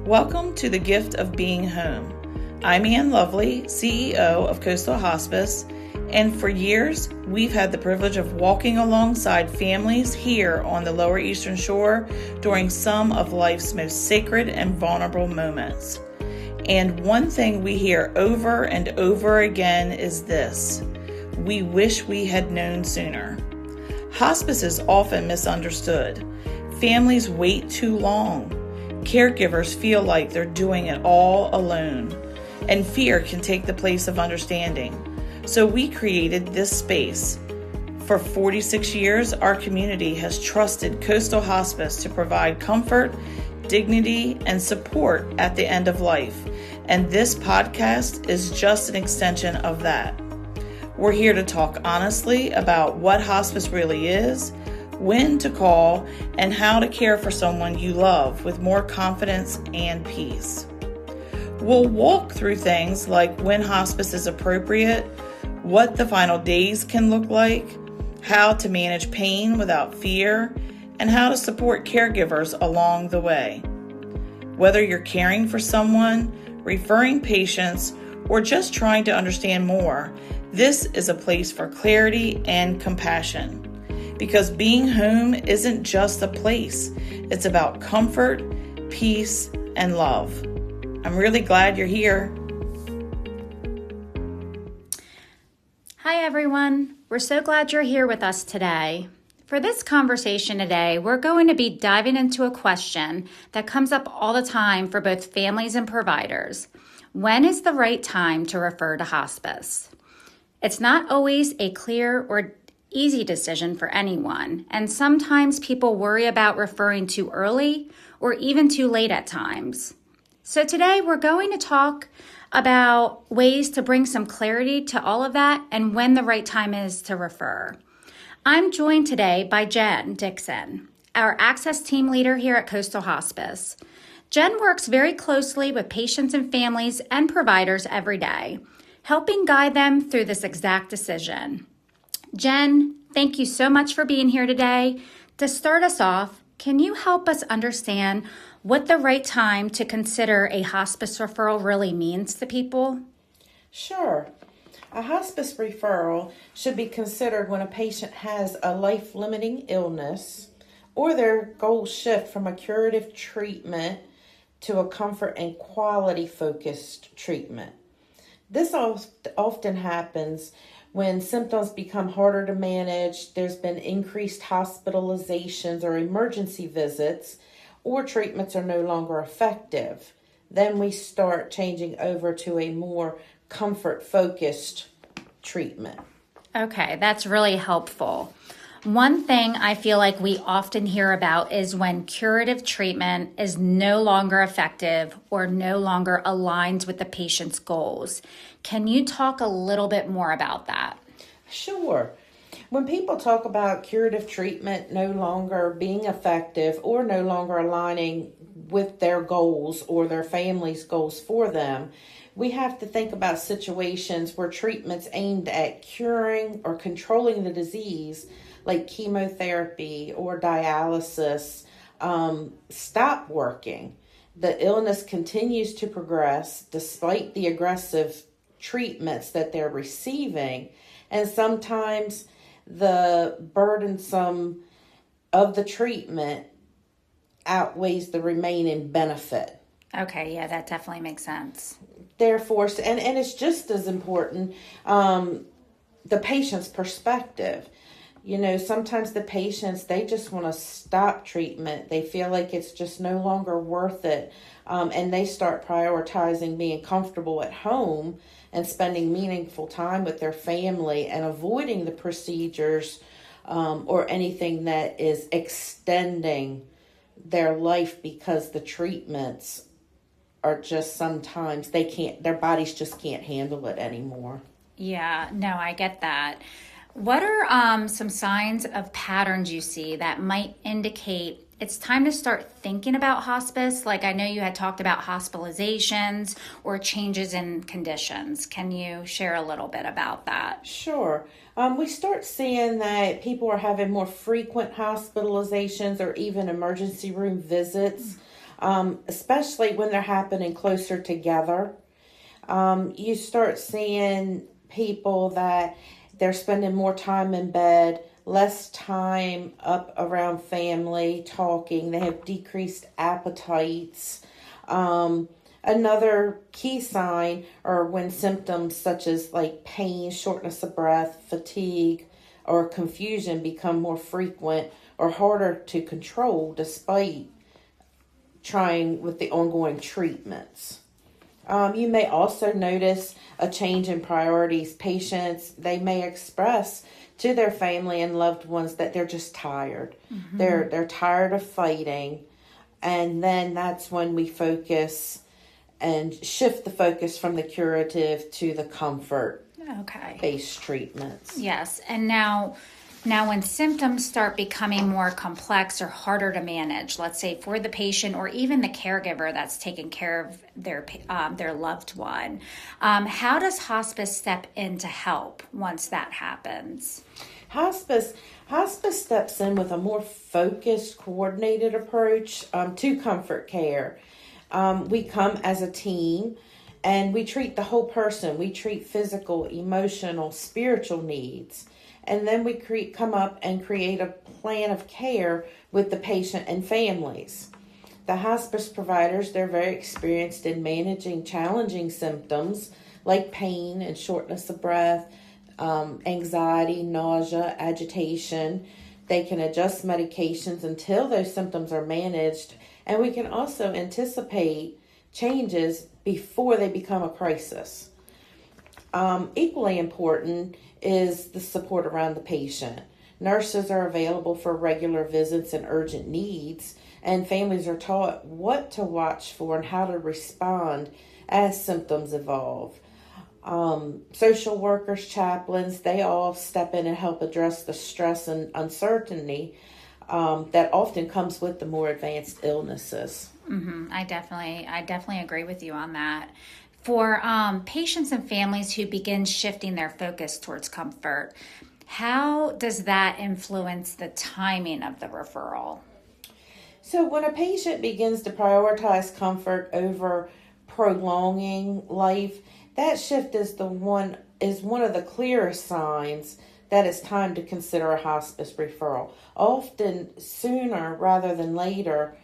Welcome to the gift of being home. I'm Ann Lovely, CEO of Coastal Hospice, and for years, we've had the privilege of walking alongside families here on the Lower Eastern Shore during some of life's most sacred and vulnerable moments. And one thing we hear over and over again is this: we wish we had known sooner. Hospice is often misunderstood. Families wait too long. Caregivers feel like they're doing it all alone, and fear can take the place of understanding. So we created this space. For 46 years, our community has trusted Coastal Hospice to provide comfort, dignity, and support at the end of life. And this podcast is just an extension of that. We're here to talk honestly about what hospice really is, when to call, and how to care for someone you love with more confidence and peace. We'll walk through things like when hospice is appropriate, what the final days can look like, how to manage pain without fear, and how to support caregivers along the way. Whether you're caring for someone, referring patients, or just trying to understand more, this is a place for clarity and compassion. Because being home isn't just a place, it's about comfort, peace, and love. I'm really glad you're here. Hi everyone, we're so glad you're here with us today. For this conversation today, we're going to be diving into a question that comes up all the time for both families and providers. When is the right time to refer to hospice? It's not always a clear or easy decision for anyone, and sometimes people worry about referring too early or even too late at times. So today we're going to talk about ways to bring some clarity to all of that and when the right time is to refer. I'm joined today by Jen Dixon, our Access Team Leader here at Coastal Hospice. Jen works very closely with patients and families and providers every day, helping guide them through this exact decision. Jen, thank you so much for being here today. To start us off, can you help us understand what the right time to consider a hospice referral really means to people? Sure. A hospice referral should be considered when a patient has a life-limiting illness or their goals shift from a curative treatment to a comfort and quality-focused treatment. This often happens when symptoms become harder to manage, there's been increased hospitalizations or emergency visits, or treatments are no longer effective. Then we start changing over to a more comfort-focused treatment. Okay, that's really helpful. One thing I feel like we often hear about is when curative treatment is no longer effective or no longer aligned with the patient's goals. Can you talk a little bit more about that? Sure. When people talk about curative treatment no longer being effective or no longer aligning with their goals or their family's goals for them, we have to think about situations where treatments aimed at curing or controlling the disease, like chemotherapy or dialysis, stop working. The illness continues to progress despite the aggressive treatments that they're receiving, and sometimes the burdensome of the treatment outweighs the remaining benefit. Okay, yeah, that definitely makes sense. Therefore, and it's just as important, the patient's perspective. You know, sometimes the patients, they just want to stop treatment. They feel like it's just no longer worth it. And they start prioritizing being comfortable at home and spending meaningful time with their family and avoiding the procedures or anything that is extending their life, because the treatments are just sometimes their bodies just can't handle it anymore. Yeah, no, I get that. What are some signs of patterns you see that might indicate it's time to start thinking about hospice? Like, I know you had talked about hospitalizations or changes in conditions. Can you share a little bit about that? Sure. We start seeing that people are having more frequent hospitalizations or even emergency room visits. especially when they're happening closer together. You start seeing people that they're spending more time in bed, less time up around family, talking. They have decreased appetites. Another key sign are when symptoms such as like pain, shortness of breath, fatigue, or confusion become more frequent or harder to control despite trying with the ongoing treatments. You may also notice a change in priorities. Patients, they may express to their family and loved ones that they're just tired. Mm-hmm. They're tired of fighting. And then that's when we focus and shift the focus from the curative to the comfort-based treatments. Yes. And now when symptoms start becoming more complex or harder to manage, let's say for the patient or even the caregiver that's taking care of their loved one, how does hospice step in to help once that happens? Hospice steps in with a more focused, coordinated approach to comfort care. We come as a team and we treat the whole person. We treat physical, emotional, spiritual needs. And then we come up and create a plan of care with the patient and families. The hospice providers, they're very experienced in managing challenging symptoms like pain and shortness of breath, anxiety, nausea, agitation. They can adjust medications until those symptoms are managed. And we can also anticipate changes before they become a crisis. Equally important is the support around the patient. Nurses are available for regular visits and urgent needs, and families are taught what to watch for and how to respond as symptoms evolve. Social workers, chaplains, they all step in and help address the stress and uncertainty that often comes with the more advanced illnesses. Mm-hmm. I definitely agree with you on that. For patients and families who begin shifting their focus towards comfort, how does that influence the timing of the referral? So when a patient begins to prioritize comfort over prolonging life, that shift is one of the clearest signs that it's time to consider a hospice referral. Often sooner rather than later.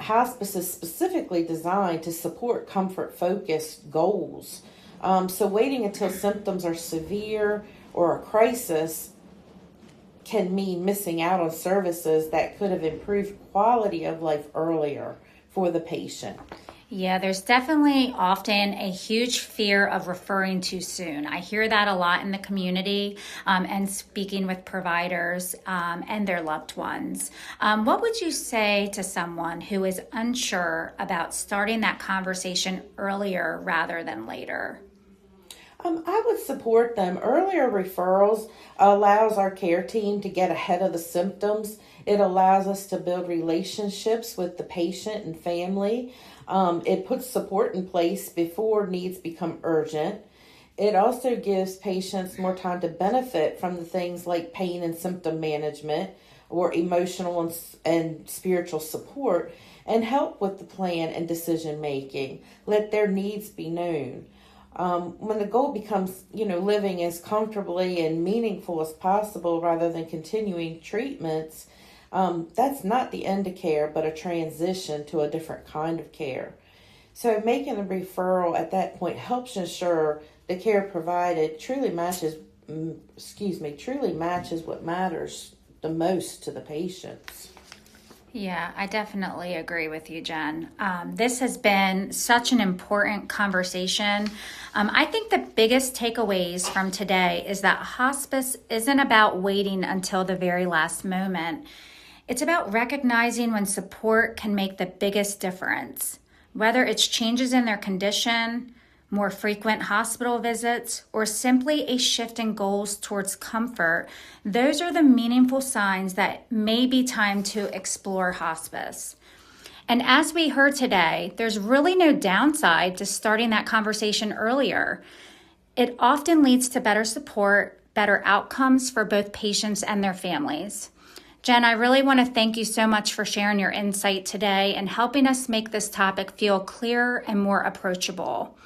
Hospice is specifically designed to support comfort-focused goals. So waiting until symptoms are severe or a crisis can mean missing out on services that could have improved quality of life earlier for the patient. Yeah, there's definitely often a huge fear of referring too soon. I hear that a lot in the community and speaking with providers and their loved ones. What would you say to someone who is unsure about starting that conversation earlier rather than later? I would support them. Earlier referrals allows our care team to get ahead of the symptoms. It allows us to build relationships with the patient and family. It puts support in place before needs become urgent. It also gives patients more time to benefit from the things like pain and symptom management or emotional and spiritual support and help with the plan and decision making. Let their needs be known. When the goal becomes, living as comfortably and meaningful as possible rather than continuing treatments, that's not the end of care, but a transition to a different kind of care. So making a referral at that point helps ensure the care provided truly matches what matters the most to the patients. Yeah, I definitely agree with you, Jen. This has been such an important conversation. I think the biggest takeaways from today is that hospice isn't about waiting until the very last moment. It's about recognizing when support can make the biggest difference, whether it's changes in their condition, more frequent hospital visits, or simply a shift in goals towards comfort. Those are the meaningful signs that may be time to explore hospice. And as we heard today, there's really no downside to starting that conversation earlier. It often leads to better support, better outcomes for both patients and their families. Jen, I really want to thank you so much for sharing your insight today and helping us make this topic feel clearer and more approachable.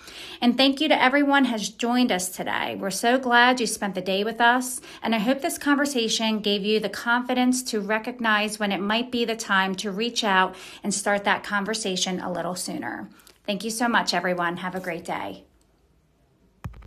And thank you to everyone who has joined us today. We're so glad you spent the day with us, and I hope this conversation gave you the confidence to recognize when it might be the time to reach out and start that conversation a little sooner. Thank you so much, everyone. Have a great day.